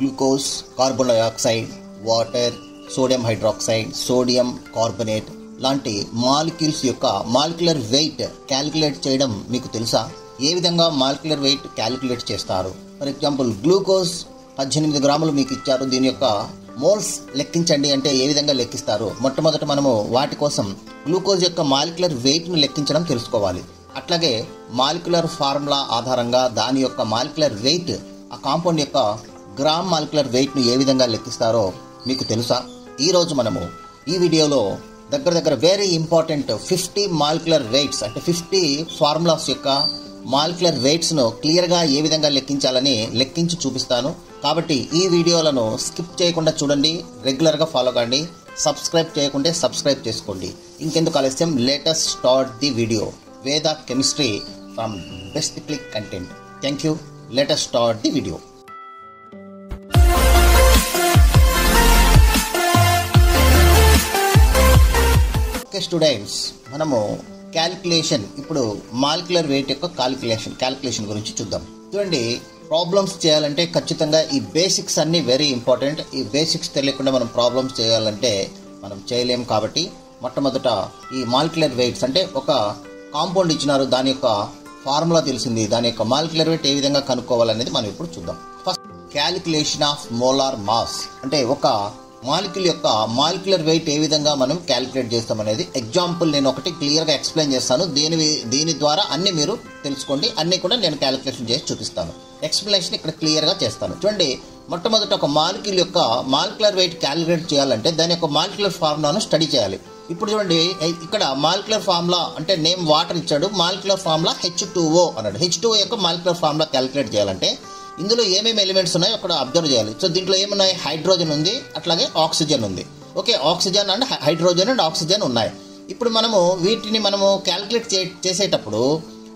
Glucose, carbon dioxide, water, sodium hydroxide, sodium carbonate లాంటి molecules యొక్క molecular weight calculate చేయడం మీకు తెలుసా? ఏ విధంగా మాలిక్యులర్ వెయిట్ క్యాలిక్యులేట్ చేస్తారు? ఫర్ ఎగ్జాంపుల్ గ్లూకోజ్ 18 గ్రాములు మీకు ఇచ్చారు, దీని యొక్క మోల్స్ లెక్కించండి అంటే ఏ విధంగా లెక్కిస్తారు? మొట్టమొదట మనము వాటి కోసం గ్లూకోజ్ యొక్క మాలిక్యులర్ వెయిట్ను లెక్కించడం తెలుసుకోవాలి. అట్లాగే మాలిక్యులర్ ఫార్ములా ఆధారంగా దాని యొక్క మాలిక్యులర్ వెయిట్, ఆ కాంపౌండ్ యొక్క గ్రామ్ మాలిక్యులర్ వెయిట్ను ఏ విధంగా లెక్కిస్తారో మీకు తెలుసా? ఈరోజు మనము ఈ వీడియోలో దగ్గర వెరీ ఇంపార్టెంట్ 50 మాలిక్యులర్ వెయిట్స్ అంటే 50 ఫార్ములాస్ యొక్క మాలిక్యులర్ వెయిట్స్ను క్లియర్గా ఏ విధంగా లెక్కించాలని లెక్కించి చూపిస్తాను. కాబట్టి ఈ వీడియోలను స్కిప్ చేయకుండా చూడండి, రెగ్యులర్గా ఫాలో కండి. సబ్స్క్రైబ్ చేయకుంటే సబ్స్క్రైబ్ చేసుకోండి. ఇంకెందుకు ఆలస్యం, లేటెస్ట్ స్టార్ట్ ది వీడియో. వేద chemistry from best click content. Thank you. Latest start the video. Students, మనము క్యాలిక్యులేషన్, ఇప్పుడు మాలిక్యులర్ వెయిట్ యొక్క క్యాలిక్యులేషన్ గురించి చూద్దాం. చూడండి, ప్రాబ్లమ్స్ చేయాలంటే ఖచ్చితంగా ఈ బేసిక్స్ అన్ని వెరీ ఇంపార్టెంట్. ఈ బేసిక్స్ తెలియకుండా మనం ప్రాబ్లమ్స్ చేయాలంటే మనం చేయలేం. కాబట్టి మొట్టమొదట ఈ మాలిక్యులర్ వెయిట్స్ అంటే ఒక కాంపౌండ్ ఇచ్చినారు, దాని యొక్క ఫార్ములా తెలిసింది, దాని యొక్క మాలిక్యులర్ వెయిట్ ఏ విధంగా కనుక్కోవాలనేది మనం ఇప్పుడు చూద్దాం. First calculation of molar mass అంటే ఒక మాలిక్యూల్ యొక్క మాలిక్యులర్ వెయిట్ ఏ విధంగా మనం క్యాలిక్యులేట్ చేస్తాం అనేది ఎగ్జాంపుల్ నేను ఒకటి క్లియర్గా ఎక్స్ప్లెయిన్ చేస్తాను. దీని ద్వారా అన్ని మీరు తెలుసుకోండి, అన్ని కూడా నేను క్యాలిక్యులేషన్ చేసి చూపిస్తాను. ఎక్స్ప్లెనేషన్ ఇక్కడ క్లియర్గా చేస్తాను. చూడండి, మొట్టమొదట ఒక మాలిక్యూల్ యొక్క మాలిక్యులర్ వెయిట్ క్యాలిక్యులేట్ చేయాలంటే దాని యొక్క మాలిక్యులర్ ఫార్ములాను స్టడీ చేయాలి. ఇప్పుడు చూడండి, ఇక్కడ మాలిక్యులర్ ఫార్ములా అంటే నేమ్ వాటర్ ఇచ్చాడు, మాలిక్యులర్ ఫార్ములా H2O అన్నాడు. H2O యొక్క మాలిక్యులర్ ఫార్ములా క్యాలిక్యులేట్ చేయాలంటే ఇందులో ఏమేమి ఎలిమెంట్స్ ఉన్నాయో అక్కడ అబ్జర్వ్ చేయాలి. సో దీంట్లో ఏమున్నాయి? హైడ్రోజన్ ఉంది, అట్లాగే ఆక్సిజన్ ఉంది. Okay, oxygen and hydrogen and oxygen ఉన్నాయి. ఇప్పుడు మనము వీటిని క్యాలిక్యులేట్ చేసేటప్పుడు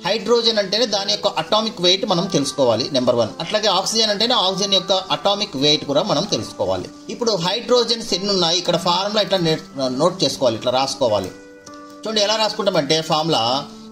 హైడ్రోజన్ అంటేనే దాని యొక్క అటామిక్ వెయిట్ మనం తెలుసుకోవాలి, నెంబర్ 1. అట్లాగే ఆక్సిజన్ అంటేనే ఆక్సిజన్ యొక్క అటామిక్ వెయిట్ కూడా మనం తెలుసుకోవాలి. ఇప్పుడు హైడ్రోజన్స్ ఎన్ని ఉన్నాయి, ఇక్కడ ఫార్ములా ఇట్లా నోట్ చేసుకోవాలి, ఇట్లా రాసుకోవాలి. చూడండి ఎలా రాసుకుంటామంటే ఫార్ములా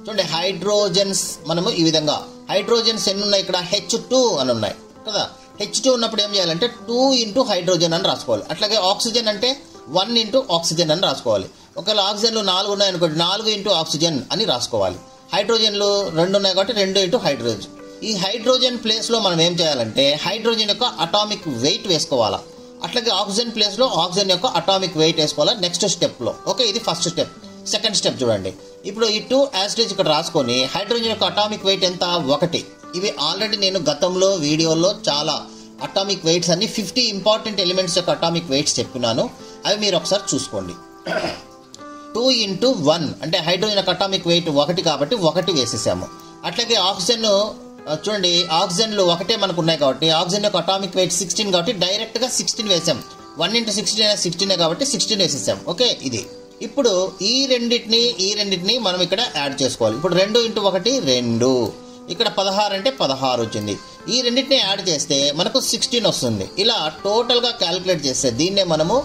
చూడండి, హైడ్రోజన్స్ మనము ఈ విధంగా హైడ్రోజన్స్ ఎన్ని ఉన్నాయి, ఇక్కడ H2 అని ఉన్నాయి కదా. H2 ఉన్నప్పుడు ఏం చేయాలంటే 2 ఇంటూ హైడ్రోజన్ అని రాసుకోవాలి. అట్లాగే ఆక్సిజన్ అంటే 1 ఇంటూ ఆక్సిజన్ అని రాసుకోవాలి. ఒకవేళ ఆక్సిజన్లు 4 ఉన్నాయి అనుకోండి, 4 ఇంటూ ఆక్సిజన్ అని రాసుకోవాలి. హైడ్రోజన్లు 2 ఉన్నాయి కాబట్టి 2 ఇంటూ హైడ్రోజన్. ఈ హైడ్రోజన్ ప్లేస్లో మనం ఏం చేయాలంటే హైడ్రోజన్ యొక్క అటామిక్ వెయిట్ వేసుకోవాలా. అట్లాగే ఆక్సిజన్ ప్లేస్లో ఆక్సిజన్ యొక్క అటామిక్ వెయిట్ వేసుకోవాలా నెక్స్ట్ స్టెప్లో. ఓకే, ఇది ఫస్ట్ స్టెప్. సెకండ్ స్టెప్ చూడండి, ఇప్పుడు ఈ 2 యాసిడ్స్ ఇక్కడ రాసుకొని హైడ్రోజన్ యొక్క అటామిక్ వెయిట్ ఎంత? 1. ఇవి ఆల్రెడీ నేను గతంలో వీడియోలో చాలా అటామిక్ వెయిట్స్ అన్ని 50 ఇంపార్టెంట్ ఎలిమెంట్స్ యొక్క అటామిక్ వెయిట్స్ చెప్పినాను, అవి మీరు ఒకసారి చూసుకోండి. 2 ఇంటూ 1 అంటే హైడ్రోజన్ యొక్క అటామిక్ వెయిట్ 1 కాబట్టి 1 వేసేసాము. అట్లాగే ఆక్సిజన్ చూడండి, ఆక్సిజన్లు 1 మనకు ఉన్నాయి కాబట్టి ఆక్సిజన్ యొక్క అటామిక్ వెయిట్ 16 కాబట్టి డైరెక్ట్గా 16 వేసాం. 1 ఇంటూ 16 16 కాబట్టి 16 వేసేసాం. ఓకే, ఇది. ఇప్పుడు ఈ రెండింటిని మనం ఇక్కడ యాడ్ చేసుకోవాలి. ఇప్పుడు 2 ఇంటూ 1 2, ఇక్కడ 16 అంటే 16 వచ్చింది. ఈ రెండింటిని యాడ్ చేస్తే మనకు 16 వస్తుంది. ఇలా టోటల్గా క్యాలిక్యులేట్ చేస్తే దీన్నే మనము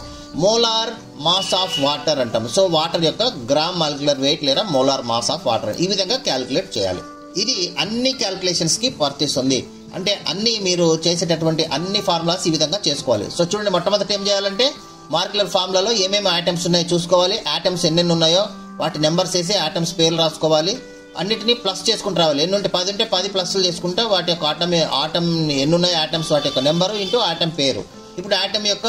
మోలార్ మాస్ ఆఫ్ వాటర్ అంటాము. సో వాటర్ యొక్క గ్రామ్ మాలిక్యులర్ వెయిట్ లేదా మోలార్ మాస్ ఆఫ్ వాటర్ ఈ విధంగా క్యాలిక్యులేట్ చేయాలి. ఇది అన్ని క్యాలిక్యులేషన్స్కి వర్తిస్తుంది. అంటే అన్ని మీరు చేసేటటువంటి అన్ని ఫార్ములాస్ ఈ విధంగా చేసుకోవాలి. సో చూడండి, మొట్టమొదటి ఏం చేయాలంటే మాలిక్యులర్ ఫార్ములాలో ఏమేమి ఐటమ్స్ ఉన్నాయో చూసుకోవాలి. ఐటమ్స్ ఎన్నెన్ని ఉన్నాయో వాటి నెంబర్స్ వేసి ఐటమ్స్ పేర్లు రాసుకోవాలి. అన్నిటినీ ప్లస్ చేసుకుంటూ రావాలి. ఎన్ని ఉంటే 10 ఉంటే 10 ప్లస్లు చేసుకుంటే వాటి యొక్క ఆటమ్ ఎన్ని ఉన్నాయో ఐటమ్స్ వాటి యొక్క నెంబరు ఇంటూ ఐటమ్ పేరు. ఇప్పుడు ఐటమ్ యొక్క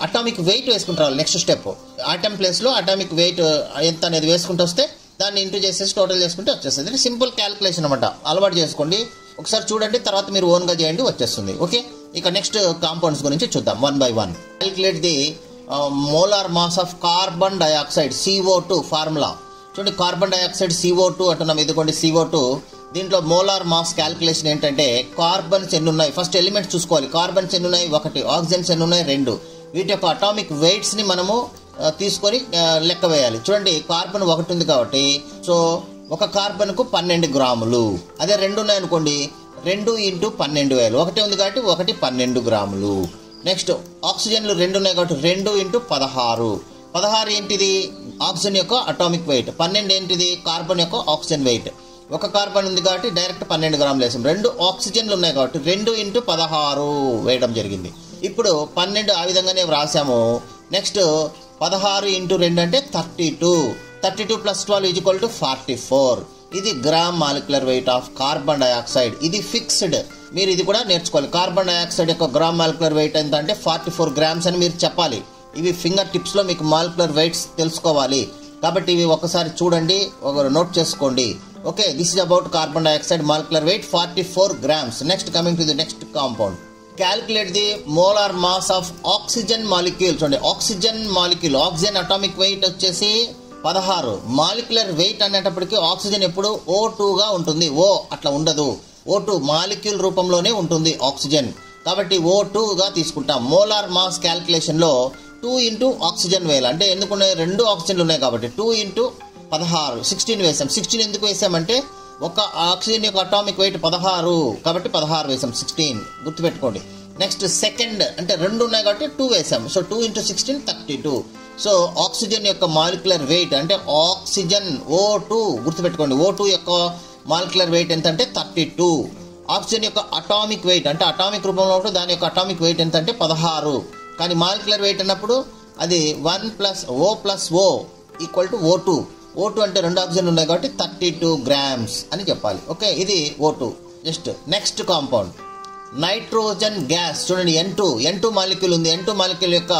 అటామిక్ వెయిట్ వేసుకుంటూ రావాలి. నెక్స్ట్ స్టెప్ ఐటమ్ ప్లేస్లో అటామిక్ వెయిట్ ఎంత అనేది వేసుకుంటూ వస్తే దాన్ని ఇంటూ చేసేసి టోటల్ చేసుకుంటే వచ్చేస్తుంది. ఇది సింపుల్ క్యాలిక్యులేషన్ అనమాట. అలవాటు చేసుకోండి, ఒకసారి చూడండి, తర్వాత మీరు ఓన్గా చేయండి, వచ్చేస్తుంది. ఓకే, ఇక నెక్స్ట్ కాంపౌండ్స్ గురించి చూద్దాం 1 by 1. Calculate the molar mass of carbon dioxide CO2 formula. చూడండి, కార్బన్ డయాక్సైడ్ CO2 అంటున్నాం, ఇదిగోండి CO2. దీంట్లో మోలార్ మాస్ క్యాలిక్యులేషన్ ఏంటంటే కార్బన్స్ ఎన్ని ఉన్నాయి, ఫస్ట్ ఎలిమెంట్స్ చూసుకోవాలి. కార్బన్స్ ఎన్ని ఉన్నాయి? 1. ఆక్సిజన్స్ ఎన్ని ఉన్నాయి? 2. వీటి యొక్క అటామిక్ వెయిట్స్ని మనము తీసుకొని లెక్క వేయాలి. చూడండి, కార్బన్ 1 ఉంది కాబట్టి సో ఒక కార్బన్కు 12 గ్రాములు. అదే 2 ఉన్నాయి అనుకోండి, 2 ఇంటూ 12,000. 1 ఉంది కాబట్టి 1 12 గ్రాములు. నెక్స్ట్ ఆక్సిజన్లు 2 ఉన్నాయి కాబట్టి 2 ఇంటూ 16. 16 ఏంటిది? ఆక్సిజన్ యొక్క అటామిక్ వెయిట్. 12 ఏంటిది? కార్బన్ యొక్క ఆక్సిజన్ వెయిట్. ఒక కార్బన్ ఉంది కాబట్టి డైరెక్ట్ 12 గ్రాములు వేసాం. 2 ఆక్సిజన్లు ఉన్నాయి కాబట్టి 2 × 16 వేయడం జరిగింది. ఇప్పుడు 12 ఆ విధంగానే వ్రాసాము. నెక్స్ట్ 16 × 2 అంటే 32. 32 + 12 = 44. ఇది gram molecular weight of carbon dioxide. ఇది ఫిక్స్డ్. మీరు ఇది కూడా నేర్చుకోవాలి. కార్బన్ డైఆక్సైడ్ యొక్క గ్రామ్ మాలిక్యులర్ వెయిట్ ఎంత అంటే 44 గ్రామ్స్ అని మీరు చెప్పాలి. ఇవి ఫింగర్ టిప్స్లో మీకు మాలిక్యులర్ వెయిట్స్ తెలుసుకోవాలి కాబట్టి ఇవి ఒకసారి చూడండి, ఒక నోట్ చేసుకోండి. Okay, this is about carbon dioxide molecular weight 44 grams. Next coming to the next compound. Calculate the molar mass of oxygen molecule. చూడండి, oxygen molecule, oxygen atomic weight వచ్చేసి 16. మాలిక్యులర్ వెయిట్ అనేటప్పటికీ ఆక్సిజన్ ఎప్పుడు O2గా ఉంటుంది. O అట్లా ఉండదు. O2 molecule రూపంలోనే ఉంటుంది oxygen. కాబట్టి O2గా తీసుకుంటాం. మోలార్ మాస్ క్యాలిక్యులేషన్లో 2 × ఆక్సిజన్ వేయాలి. అంటే ఎందుకున్నాయి, 2 ఆక్సిజన్లు ఉన్నాయి కాబట్టి 2 × 16 16 వేసాం. 16 ఎందుకు వేసామంటే ఒక ఆక్సిజన్ యొక్క అటామిక్ వెయిట్ 16 కాబట్టి 16 వేసాం. 16 గుర్తుపెట్టుకోండి. నెక్స్ట్ సెకండ్ అంటే 2 ఉన్నాయి కాబట్టి 2 వేసాం. సో 2 × 16 32. సో ఆక్సిజన్ యొక్క మాలిక్యులర్ వెయిట్ అంటే ఆక్సిజన్ O2 గుర్తుపెట్టుకోండి. O2 యొక్క మాలిక్యులర్ వెయిట్ ఎంత అంటే 32. ఆక్సిజన్ యొక్క అటామిక్ వెయిట్ అంటే అటామిక్ రూపంలో ఉంటుంది, దాని యొక్క అటామిక్ వెయిట్ ఎంత అంటే 16. కానీ మాలిక్యులర్ వెయిట్ అన్నప్పుడు అది 1 + O + O = O2. O2 అంటే 2 ఆక్సిజన్ ఉన్నాయి కాబట్టి 32 grams అని చెప్పాలి. ఓకే, ఇది O2. Just next compound nitrogen gas. చూడండి, N2 మాలిక్యూల్ ఉంది. N2 మాలిక్యూల్ యొక్క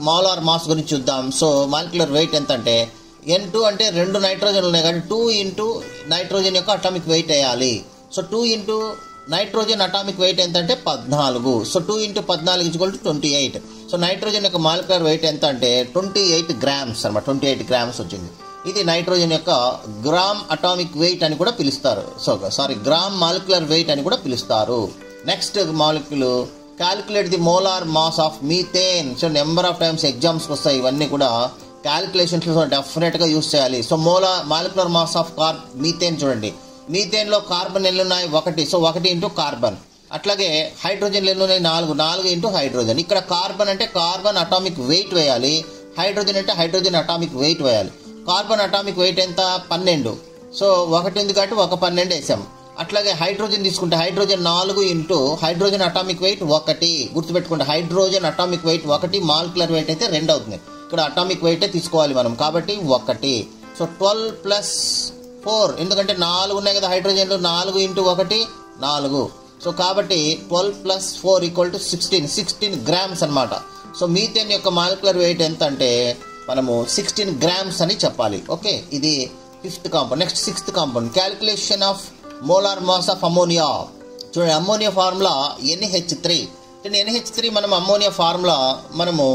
మోలార్ మాస్ గురించి చూద్దాం. సో మాలిక్యులర్ వెయిట్ ఎంత అంటే N2 అంటే 2 నైట్రోజన్ ఉన్నాయి కాబట్టి 2 × నైట్రోజన్ యొక్క అటామిక్ వెయిట్ వేయాలి. సో 2 × నైట్రోజన్ అటామిక్ వెయిట్ ఎంత అంటే 14. సో 2 × 14 = 28. సో నైట్రోజన్ యొక్క మాలిక్యులర్ వెయిట్ ఎంత అంటే 28 grams అన్నమాట. 28 grams వచ్చింది. ఇది నైట్రోజన్ యొక్క గ్రామ్ అటామిక్ వెయిట్ అని కూడా పిలుస్తారు. గ్రామ్ మాలిక్యులర్ వెయిట్ అని కూడా పిలుస్తారు. Next molecule calculate the molar mass of methane. So number of times ఎగ్జామ్స్కి వస్తాయి. ఇవన్నీ కూడా క్యాలిక్యులేషన్స్లో డెఫినెట్గా యూస్ చేయాలి. So molecular mass of methane. చూడండి, మీథేన్లో కార్బన్ ఎన్ని ఉన్నాయి? 1. So 1 × carbon. అట్లాగే హైడ్రోజన్ ఎన్ని ఉన్నాయి? 4. 4 × హైడ్రోజన్. ఇక్కడ కార్బన్ అంటే కార్బన్ అటామిక్ వెయిట్ వేయాలి, హైడ్రోజన్ అంటే హైడ్రోజన్ అటామిక్ వెయిట్ వేయాలి. కార్బన్ అటామిక్ వెయిట్ ఎంత? 12. సో 1 ఉంది కాబట్టి 12 వేసాం. అట్లాగే హైడ్రోజన్ తీసుకుంటే హైడ్రోజన్ 4 × హైడ్రోజన్ అటామిక్ వెయిట్ 1. గుర్తుపెట్టుకుంటే hydrogen atomic weight 1, molecular weight అయితే 2 అవుతుంది. ఇక్కడ అటామిక్ వెయిటే తీసుకోవాలి మనం కాబట్టి 1. సో 12 + 4 ఎందుకంటే 4 ఉన్నాయి కదా హైడ్రోజన్లు. 4 × 1 4. సో కాబట్టి 12 + 4 = 16 grams అన్నమాట. సో మీథేన్ యొక్క మాలిక్యులర్ వెయిట్ ఎంత అంటే మనము 16 grams అని చెప్పాలి. ఓకే, ఇది 5th compound. Next 6th compound calculation of molar mass of ammonia. చూడండి, అమోనియా ఫార్ములా NH3. NH3 మనం అమోనియా ఫార్ములా మనము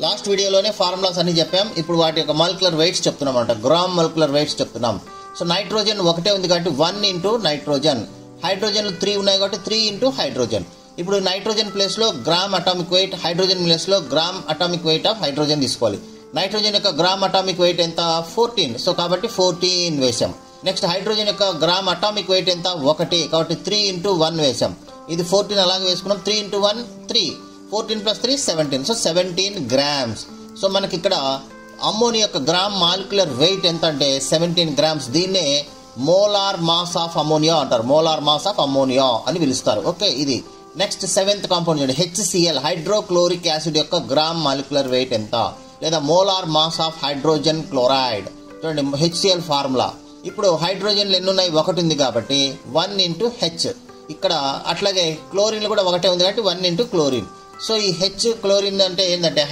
లాస్ట్ వీడియోలోనే ఫార్ములాస్ అన్ని చెప్పాం. ఇప్పుడు వాటి యొక్క మాలిక్యులర్ వెయిట్స్ చెప్తున్నాం అన్నమాట. గ్రామ్ మాలిక్యులర్ వెయిట్స్ చెప్తున్నాం. సో నైట్రోజన్ 1 ఉంది కాబట్టి 1 × నైట్రోజన్. హైడ్రోజన్లు 3 ఉన్నాయి కాబట్టి 3 × హైడ్రోజన్. ఇప్పుడు నైట్రోజన్ ప్లేస్లో గ్రామ్ అటామిక్ వెయిట్, హైడ్రోజన్ ప్లేస్లో gram atomic weight of hydrogen తీసుకోవాలి. నైట్రోజన్ యొక్క గ్రామ్ అటామిక్ వెయిట్ ఎంత? 14. సో కాబట్టి 14 వేసాం. నెక్స్ట్ హైడ్రోజన్ యొక్క గ్రామ్ అటామిక్ వెయిట్ ఎంత? 1 కాబట్టి 3 × 1 వేసాం. ఇది 14 అలాగే వేసుకున్నాం. 3 × 1 3. 14 + 3 17. So 17 grams. సో మనకి ఇక్కడ అమ్మోనియా యొక్క గ్రామ్ మాలిక్యులర్ వెయిట్ ఎంత అంటే 17 grams. దీన్నే మోలార్ మాస్ ఆఫ్ అమోనియా అంటారు. మోలార్ మాస్ ఆఫ్ అమోనియా అని పిలుస్తారు. ఓకే, ఇది నెక్స్ట్ 7th కాంపౌండ్ చూడండి, HCl హైడ్రోక్లోరిక్ యాసిడ్ యొక్క గ్రామ్ మాలిక్యులర్ వెయిట్ ఎంత, లేదా molar mass of hydrogen chloride. చూడండి, HCl ఫార్ములా. ఇప్పుడు హైడ్రోజన్లు ఎన్ని ఉన్నాయి? 1 ఉంది కాబట్టి 1 × H. ఇక్కడ అట్లాగే క్లోరిన్ కూడా 1 ఉంది కాబట్టి 1 × క్లోరిన్. సో ఈ H క్లోరిన్ అంటే ఏంటంటే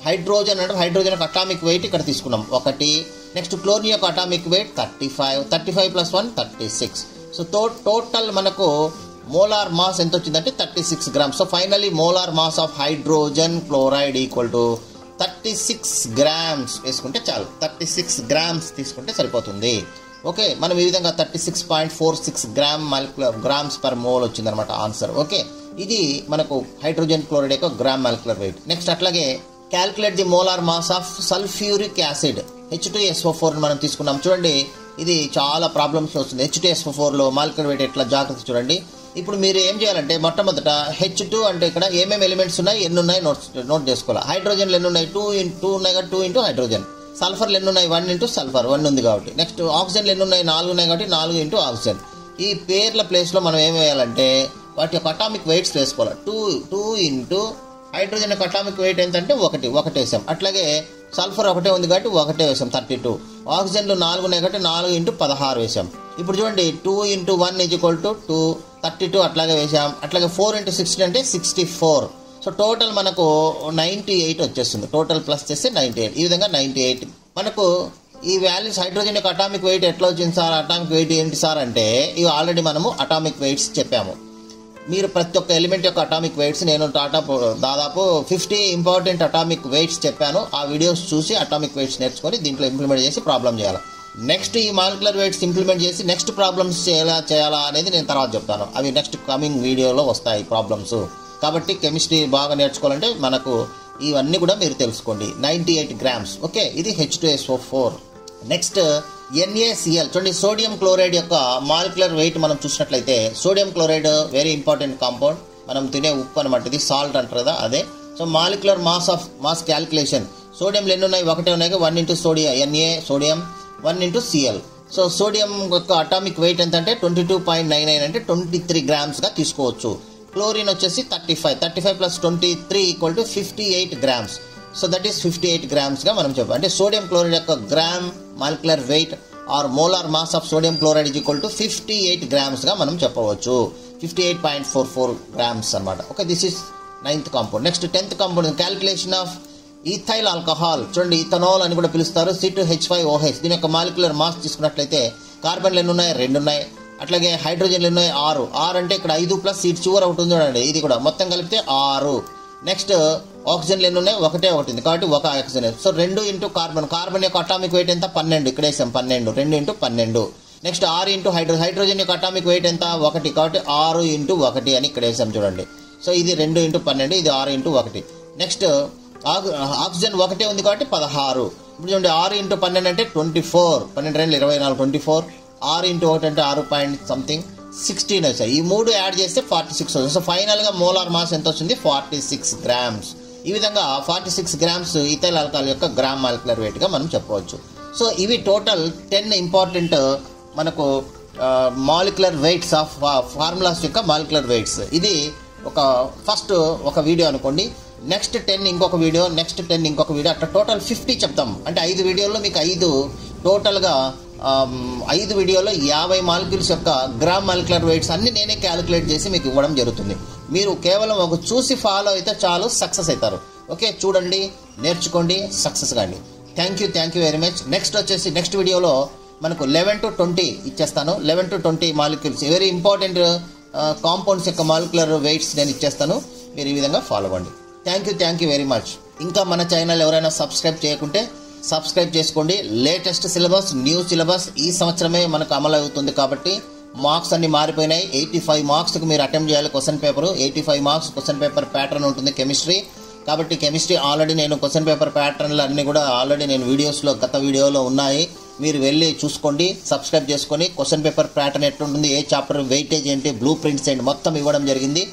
హైడ్రోజన్ అంటే హైడ్రోజన్ యొక్క అటామిక్ వెయిట్ ఇక్కడ తీసుకున్నాం 1. నెక్స్ట్ క్లోరిన్ యొక్క అటామిక్ వెయిట్ 35. 35 + 1 36. సో టోటల్ మనకు మోలార్ మాస్ ఎంత వచ్చిందంటే 36 grams. So finally molar mass of hydrogen chloride = 36 grams వేసుకుంటే చాలు. 36 grams తీసుకుంటే సరిపోతుంది. ఓకే, మనం ఈ విధంగా 36.46 grams per mole వచ్చిందనమాట ఆన్సర్. ఓకే, ఇది మనకు హైడ్రోజన్ క్లోరైడ్ యొక్క గ్రామ్ మాలిక్యులర్ వెయిట్. నెక్స్ట్ అట్లాగే calculate the molar mass of sulphuric acid H2SO4 మనం తీసుకున్నాం. చూడండి, ఇది చాలా ప్రాబ్లమ్స్ వస్తుంది. H2SO4లో మాలిక్యులర్ వెయిట్ ఎట్లా జాగ్రత్త చూడండి. ఇప్పుడు మీరు ఏం చేయాలంటే మొట్టమొదట H2 అంటే ఇక్కడ ఏమేమి ఎలిమెంట్స్ ఉన్నాయి, ఎన్ని ఉన్నాయి నోట్ చేసుకోవాలి. హైడ్రోజన్లు ఎన్ని ఉన్నాయి? 2 ఉన్నాయి కదా, 2 × హైడ్రోజన్. సల్ఫర్లు ఎన్ని ఉన్నాయి 1 ఇంటూ సల్ఫర్ 1 ఉంది కాబట్టి. నెక్స్ట్ ఆక్సిజన్లు ఎన్ని ఉన్నాయి 4 ఉన్నాయి కాబట్టి 4 ఇంటూ ఆక్సిజన్. ఈ పేర్ల ప్లేస్లో మనం ఏం వేయాలంటే వాటి యొక్క అటామిక్ వెయిట్స్ వేసుకోవాలి. 2 ఇంటూ హైడ్రోజన్ యొక్క అటామిక్ వెయిట్ ఏంటంటే 1 వేసాం. అట్లాగే సల్ఫర్ ఒకటే ఉంది కాబట్టి 1 వేసాం 32. ఆక్సిజన్లు 4 ఉన్నాయి కాబట్టి 4 ఇంటూ 16 వేసాం. ఇప్పుడు చూడండి 2 ఇంటూ 1 = 2, 32 అట్లాగే వేసాం. అట్లాగే 4 ఇంటూ 16 అంటే 64. సో టోటల్ మనకు 98 వచ్చేస్తుంది. టోటల్ ప్లస్ చేస్తే 98. ఈ విధంగా 98 మనకు ఈ వాల్యూస్. హైడ్రోజన్ యొక్క అటామిక్ వెయిట్ ఎట్లా వచ్చింది సార్, అటామిక్ వెయిట్ ఏంటి సార్ అంటే ఇవి ఆల్రెడీ మనము అటామిక్ వెయిట్స్ చెప్పాము. మీరు ప్రతి ఒక్క ఎలిమెంట్ యొక్క అటామిక్ వెయిట్స్ నేను దాదాపు 50 ఇంపార్టెంట్ అటామిక్ వెయిట్స్ చెప్పాను. ఆ వీడియోస్ చూసి అటామిక్ వెయిట్స్ నేర్చుకొని దీంట్లో ఇంప్లిమెంట్ చేసి ప్రాబ్లం చేయాలి. నెక్స్ట్ ఈ మాలిక్యులర్ వెయిట్స్ ఇంప్లిమెంట్ చేసి నెక్స్ట్ ప్రాబ్లమ్స్ ఎలా చేయాలా అనేది నేను తర్వాత చెప్తాను. అవి నెక్స్ట్ కమింగ్ వీడియోలో వస్తాయి ప్రాబ్లమ్స్. కాబట్టి కెమిస్ట్రీ బాగా నేర్చుకోవాలంటే మనకు ఇవన్నీ కూడా మీరు తెలుసుకోండి. 98 grams. ఓకే, ఇది H2SO4. Next NaCl. చూడండి సోడియం క్లోరైడ్ యొక్క మాలిక్యులర్ వెయిట్ మనం చూసినట్లయితే sodium chloride very important compound. మనం తినే ఉప్పు అనమాట, ఇది సాల్ట్ అంటారు కదా అదే. సో మాలిక్యులర్ మాస్ క్యాలిక్యులేషన్ సోడియంలు ఎన్ని ఉన్నాయి 1 ఉన్నాయి. 1 into sodium Na sodium 1 into Cl. So sodium యొక్క అటామిక్ వెయిట్ ఎంత అంటే 22.99 అంటే 23 grams గా తీసుకోవచ్చు. క్లోరిన్ వచ్చేసి 35 plus 23 = 58 grams. So that is 58 grams గా మనం చెప్పాం. అంటే సోడియం క్లోరైడ్ యొక్క gram molecular weight or molar mass of sodium chloride = 58 grams గా మనం చెప్పవచ్చు. 58.44 grams అనమాట. Okay, this is 9th compound. Next 10th compound calculation of ethyl alcohol. చూడండి ఇథనాల్ అని కూడా పిలుస్తారు. C2H5OH. దీని యొక్క మాలిక్యులర్ మాస్ తీసుకున్నట్లయితే కార్బన్లు ఎన్ని ఉన్నాయి 2 ఉన్నాయి. అట్లాగే హైడ్రోజన్లు ఉన్నాయి 6. 6 అంటే ఇక్కడ 5 ప్లస్ సీట్ చివర ఒకటి ఉంది చూడండి, ఇది కూడా మొత్తం కలిపితే 6. నెక్స్ట్ ఆక్సిజన్లు ఎన్ని ఉన్నాయి 1 ఉంది కాబట్టి 1 ఆక్సిజన్. సో 2 ఇంటూ కార్బన్ యొక్క అటామిక్ వెయిట్ ఎంత 12. ఇక్కడ వేసాం 12. 2 ఇంటూ 12. నెక్స్ట్ 6 ఇంటూ హైడ్రోజన్ యొక్క అటామిక్ వెయిట్ ఎంత 1 కాబట్టి 6 ఇంటూ 1 అని ఇక్కడ వేసాం చూడండి. సో ఇది 2 ఇంటూ 12, ఇది 6 ఇంటూ 1. నెక్స్ట్ ఆక్సిజన్ 1 ఉంది కాబట్టి 16. ఇప్పుడు చూడండి 6 ఇంటూ 12 అంటే 24. 12 24 24. 6 ఇంటూ 1 అంటే 6 పాయింట్ సంథింగ్ 16 వచ్చాయి. ఈ 3 యాడ్ చేస్తే 46 వస్తుంది. సో ఫైనల్గా మోలార్ మాస్ ఎంత వచ్చింది 46 grams. ఈ విధంగా 46 grams ఈథైల్ ఆల్కహాల్ యొక్క గ్రామ్ మాలిక్యులర్ వెయిట్గా మనం చెప్పవచ్చు. సో ఇవి టోటల్ 10 ఇంపార్టెంట్ మనకు మాలిక్యులర్ వెయిట్స్ ఆఫ్ ఫార్ములాస్ యొక్క మాలిక్యులర్ వెయిట్స్. ఇది ఫస్ట్ ఒక వీడియో అనుకోండి. నెక్స్ట్ 10 ఇంకొక వీడియో, నెక్స్ట్ 10 ఇంకొక వీడియో, అట్లా టోటల్ 50 చెప్తాం. అంటే 5 వీడియోల్లో మీకు 5 టోటల్గా 5 వీడియోలో 50 మాలిక్యూల్స్ యొక్క గ్రామ్ మాలిక్యులర్ వెయిట్స్ అన్ని నేనే క్యాలిక్యులేట్ చేసి మీకు ఇవ్వడం జరుగుతుంది. మీరు కేవలం ఒక చూసి ఫాలో అయితే చాలు, సక్సెస్ అవుతారు. ఓకే, చూడండి, నేర్చుకోండి, సక్సెస్ కాండి. Thank you very much. Next వచ్చేసి నెక్స్ట్ వీడియోలో మనకు 11 to 20 ఇచ్చేస్తాను. 11 to 20 molecules very important compounds యొక్క మాలిక్యులర్ వెయిట్స్ నేను ఇచ్చేస్తాను. మీరు ఈ విధంగా ఫాలో అవ్వండి. Thank you very much. ఇంకా మన ఛానల్ ఎవరైనా సబ్స్క్రైబ్ చేయకుంటే సబ్స్క్రైబ్ చేసుకోండి. లేటెస్ట్ సిలబస్, న్యూ సిలబస్ ఈ సంవత్సరమే మనకు అమలు అవుతుంది కాబట్టి మార్క్స్ అన్ని మారిపోయినాయి. 85 మార్క్స్కి మీరు అటెంప్ట్ చేయాలి question paper. 85 marks question paper pattern ఉంటుంది కెమిస్ట్రీ. కాబట్టి కెమిస్ట్రీ ఆల్రెడీ నేను క్వశ్చన్ పేపర్ ప్యాటర్న్లు అన్నీ కూడా ఆల్రెడీ నేను వీడియోస్లో గత వీడియోలో ఉన్నాయి. మీరు వెళ్ళి చూసుకోండి, సబ్స్క్రైబ్ చేసుకొని క్వశ్చన్ పేపర్ ప్యాటర్న్ ఎట్లుంటుంది, ఏ చాప్టర్ వెయిటేజ్ ఏంటి, బ్లూ ప్రింట్స్ ఏంటి మొత్తం ఇవ్వడం జరిగింది.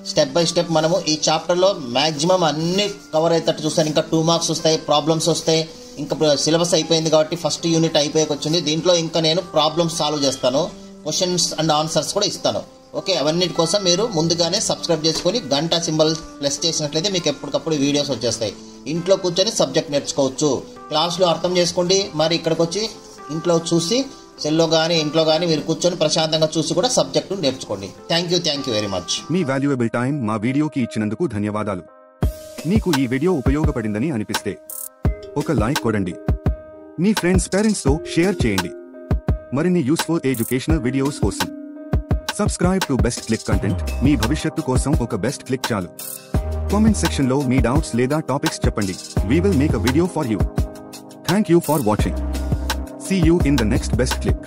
స్టెప్ బై స్టెప్ మనము ఈ చాప్టర్లో మ్యాక్సిమం అన్ని కవర్ అయ్యేటట్టు చూస్తాను. ఇంకా 2 మార్క్స్ వస్తాయి, ప్రాబ్లమ్స్ వస్తాయి. ఇంకా సిలబస్ అయిపోయింది కాబట్టి ఫస్ట్ యూనిట్ అయిపోయాక వచ్చింది. దీంట్లో ఇంకా నేను ప్రాబ్లమ్స్ సాల్వ్ చేస్తాను, క్వశ్చన్స్ అండ్ ఆన్సర్స్ కూడా ఇస్తాను. ఓకే, అవన్నిటి కోసం మీరు ముందుగానే సబ్స్క్రైబ్ చేసుకొని గంట సింబల్ ప్రెస్ చేసినట్లయితే మీకు ఎప్పటికప్పుడు వీడియోస్ వచ్చేస్తాయి. ఇంట్లో కూర్చొని సబ్జెక్ట్ నేర్చుకోవచ్చు. క్లాస్లో అర్థం చేసుకోండి, మరి ఇక్కడికి వచ్చి ఇంట్లో చూసి సెల్లో కానీ ఇంట్లో కానీ మీరు కూర్చొని ప్రశాంతంగా చూసి కూడా సబ్జెక్టు నేర్చుకోండి. Thank you very much. Me valuable time మా వీడియోకి ఇచ్చినందుకు ధన్యవాదాలు. మీకు ఈ వీడియో ఉపయోగపడిందని అనిపిస్తే ఒక లైక్ కొడండి. మీ ఫ్రెండ్స్, పేరెంట్స్ తో షేర్ చేయండి. మరిన్ని యూస్ఫుల్ ఎడ్యుకేషనల్ వీడియోస్ కోసం subscribe to best click content. మీ భవిష్యత్తు కోసం ఒక బెస్ట్ క్లిక్ చాలు. కామెంట్ సెక్షన్ లో మీ డౌట్స్ లేదా టాపిక్స్ చెప్పండి. We will make a video for you. Thank you for watching. See you in the next best click.